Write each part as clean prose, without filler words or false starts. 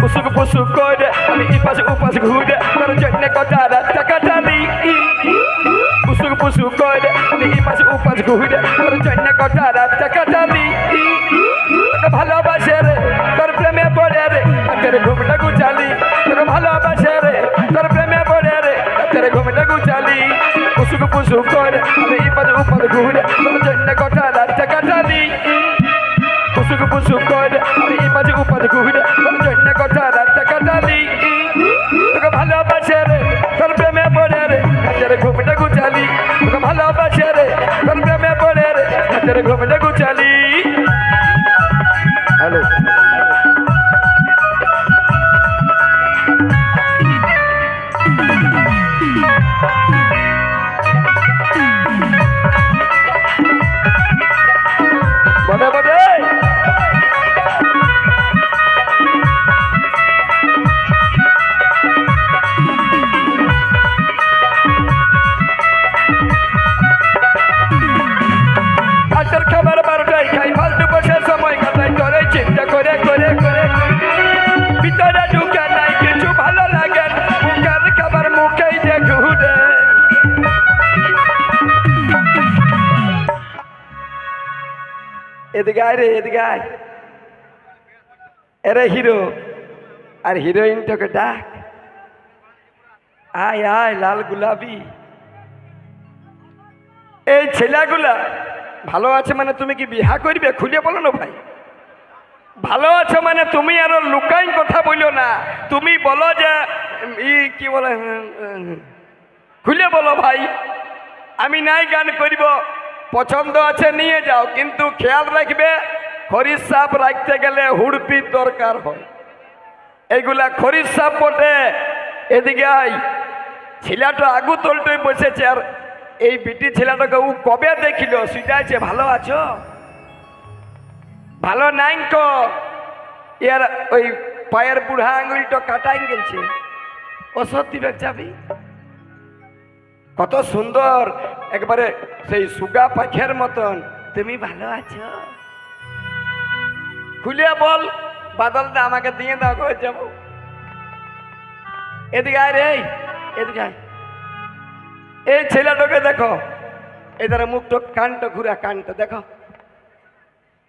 পুসুক পুসুক করে আমি ইপাশ উপাশ ঘুরে তোর জন্য কটা রাত কাটালি পুসুক পুসুক করে আমি ইপাশ উপাশ ঘুরে তোর জন্য কটা রাত কাটালি তোকে ভালোবাসে রে তোর প্রেমে পড়ে রে তোর ঘুমটা গুচালি তোকে ভালোবাসে রে তোর প্রেমে পড়ে রে তোর ঘুমটা গুচালি পুসুক পুসুক করে আমি ইপাশ উপাশ ঘুরে তোর জন্য কটা রাত কাটালি পুসুক পুসুক করে আমি ইপাশ উপাশ ঘুরে তোর জন্য কটা রাত কাটালি তোকে ভালোবাসে রে তোর প্রেমে পড়ে রে তোর ঘুমটা গুচালি তোকে ভালোবাসে রে তোর প্রেমে পড়ে রে তোর ঘুমটা গুচালি হ্যালো বলে বলে আজকাল খাবার 12টায় খাই ফালতু বসে সময় কাটাই করে চিন্তা করে করে করে ভিতরে ঢুকে নাই কিছু ভালো লাগে মুখের খাবার মুখেই যে ঘুরে এদিকে আয় রে এদিকে আয় এরে হিরো আর হিরোইনটাকে ডাক আয় আয় লাল গোলাপি এই ছেলেগুলা ভালো আছে মানে তুমি কি বিহা করবে খুলে বলো না ভাই ভালো আছে মানে তুমি আরো লুকাই কথা বলো না তুমি বলো যে কি বলে খুলে বলো ভাই আমি নাই গান করব পছন্দ আছে নিয়ে যাও কিন্তু খেয়াল রাখবে খরিদ সাপ রাখতে গেলে হুড়পির দরকার হয় এইগুলা খরিদ সাপ বটে এদিকে আই ছেলেটা আগু তলটই বসেছে আর এই বিটি ছেলেটাকে ও কবে দেখিল সুজাইছে ভালো আছো ভালো নাই কো এর ওই পায়ের বুড়া আঙুলটা কাটাই গেছে ওষুধ দিবে যাবি কত সুন্দর একবারে সেই সুগা পাখের মতন তুমি ভালো আছো খুলে বল বাদলটা আমাকে দিয়ে দাও কই যাব এদিকে আয় রে এদিকে আয় এই ছেলেটাকে দেখো এদের মুখটা কানটা ঘুরা কানটা দেখো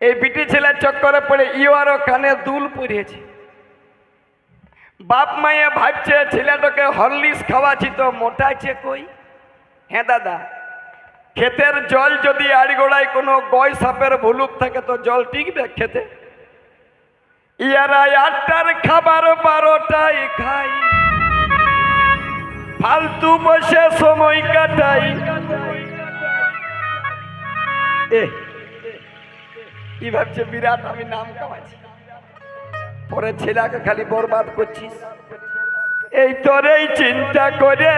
এই বিটি ছেলের চক্করে পড়ে ইওয়ারও কানে দুল পরিয়েছে বাপ মায়ে ভাবছে ছেলেটাকে হরলিক্স খাওয়াছি তো মোটাইছে কই হ্যাঁ দাদা ক্ষেতের জল যদি আড়গোড়ায় কোনো গয় সাপের ভুলুক থাকে তো জল টিকবে খেতে ইয়ারা 8টার খাবার 12টায় খাই ফালতু বসে সময় কাটাই কি ভাবছে বিরাট আমি নাম কামাচ্ছি পরে ছেলেকে খালি বরবাদ করছিস এই তোরেই চিন্তা করে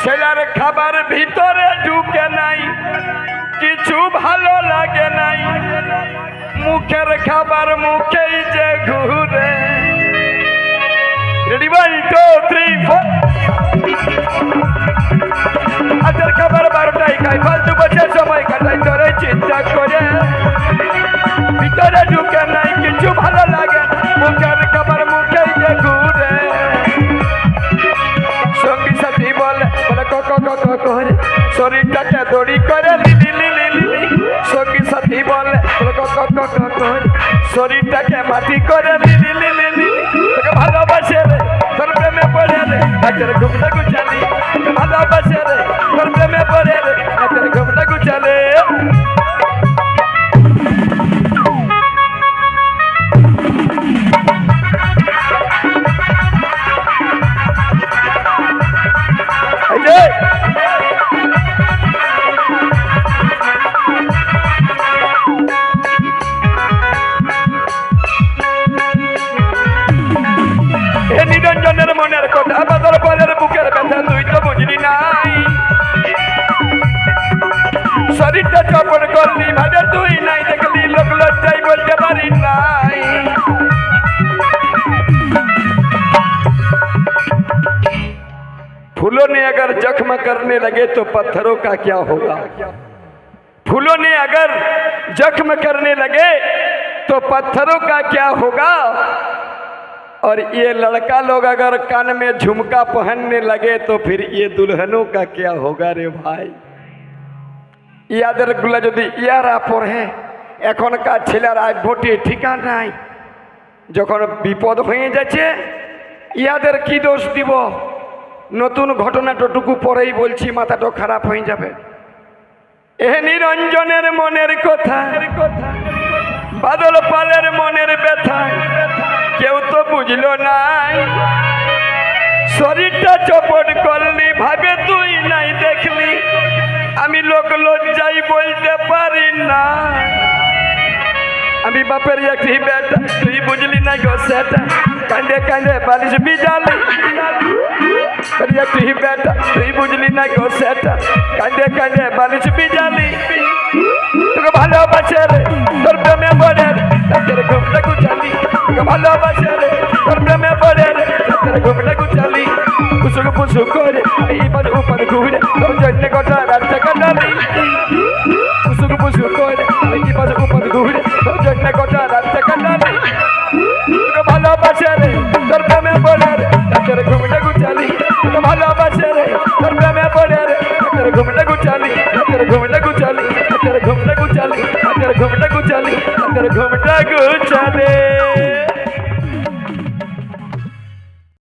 ছেলের খাবার ভিতরে ঢুকে নাই কিছু ভালো লাগে নাই মুখের খাবার মুখেই যে ঘুরে রেডি 1 2 3 4 আজের খাবার 12টায় খাই ফালতু বসে সময় কাটাই তোরে চিন্তা করে ভিতরে ঢুকে নাই কিছু ভালো লাগে মুখের খাবার মুখেই যে ঘুরে সঙ্গী সাথী বলে বলে কক কক করে শরীরটাকে দড়ি করে লিলি লিলি লিলি সঙ্গী সাথী বলে বলে কক কক করে শরীরটাকে মাটি করে লিলি লিলি লিলি তোকে ভালোবাসে রে তোর প্রেমে পড়ে রে তোর ঘুমটা গুছালি ভালোবাসে রে তোর প্রেমে পড়ে রে তোর ঘুমটা গুছালে নিরঞ্জনের মনের কথা বদল পরের বুকের ব্যথা তুই তো বুঝলি নাই শরীরটা চপন করলি ভাবে তুই নাই দেখলি লোক লজ্জাই বলতে পারি নাই फूलों ने अगर जख्म करने लगे तो पत्थरों का क्या होगा फूलों ने अगर जख्म करने लगे तो तो पत्थरों का क्या होगा। और ये लड़का लोग अगर कान में झुमका पहनने लगे तो फिर ये दुल्हनों का क्या होगा रे भाई। ইয়াদের গুলা যদি ইয়ারা পড়ে এখনকার ছেলেরা ভোটে ঠিকানা নাই, যখন বিপদ হয়ে যাচ্ছে ইয়াদের কি দোষ দিব। নতুন ঘটনাটুকু পরেই বলছি, মাথাটা খারাপ হয়ে যাবে। এ নিরঞ্জনের মনের কথা, বাদল পালের মনের ব্যথা কেউ তো বুঝলো নাই। শরীরটা চপট করলি ভাবে তুই নাই দেখলি, আমি লোক লজ্জাই বলতে পারি না। আমি বাপের একটি বেটা তুই বুঝলি না গো সেটা, কান্দে কান্দে বালিশ বিজালি। একটি বেটা তুই বুঝলি না গো সেটা, কান্দে কান্দে বালিশ বিজালি। তোকে ভালোবাসে রে তোর প্রেমে পড়ে রে তোর ঘুমটা গুছালি। তোকে ভালোবাসে রে তোর প্রেমে পড়ে রে তোর ঘুমটা গুছালি। পুসুক পুসুক করে এবার উপর ঘুরে তোর জন্য গোটা রাস্তা কাটালি। পুসুক পুসুক করে এবার উপর ঘুরে তোর জন্য গোটা রাস্তা কাটালি। তোকে ভালোবাসে রে তোর প্রেমে পড়ে রে তোর ঘুমটা গুছালি। তোকে ভালোবাসে রে তোর প্রেমে পড়ে রে তোর ঘুমটা গুছালি। তোর ঘুমটা গুছালি, তোর ঘুমটা গুছালি, তোর ঘুমটা গুছালি, তোর ঘুমটা গুছালি।